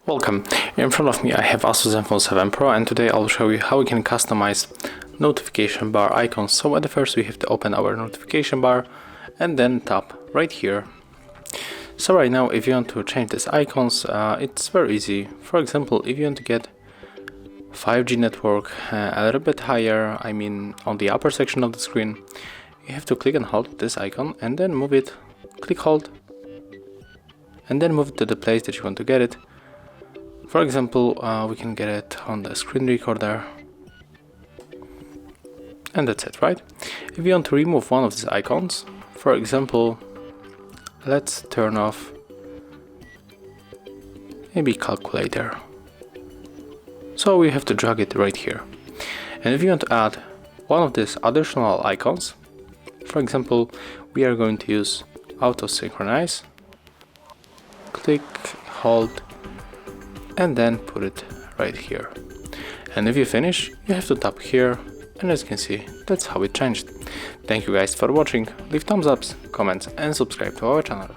Welcome. In front of me I have ASUS Zenfone 7 Pro, and today I'll show you how we can customize notification bar icons. So at the first we have to open our notification bar and then tap right here. So right now if you want to change these icons, it's very easy. For example, if you want to get 5G network a little bit higher, I mean on the upper section of the screen, you have to click and hold this icon and then move it, click hold, and then move it to the place that you want to get it. For example, we can get it on the screen recorder, and that's it, right? If you want to remove one of these icons, for example, let's turn off maybe calculator. So we have to drag it right here. And if you want to add one of these additional icons, for example, we are going to use auto synchronize, click, hold, and then put it right here. And if you finish, you have to tap here, and as you can see, that's how it changed. Thank you guys for watching. Leave thumbs ups, comments, and subscribe to our channel.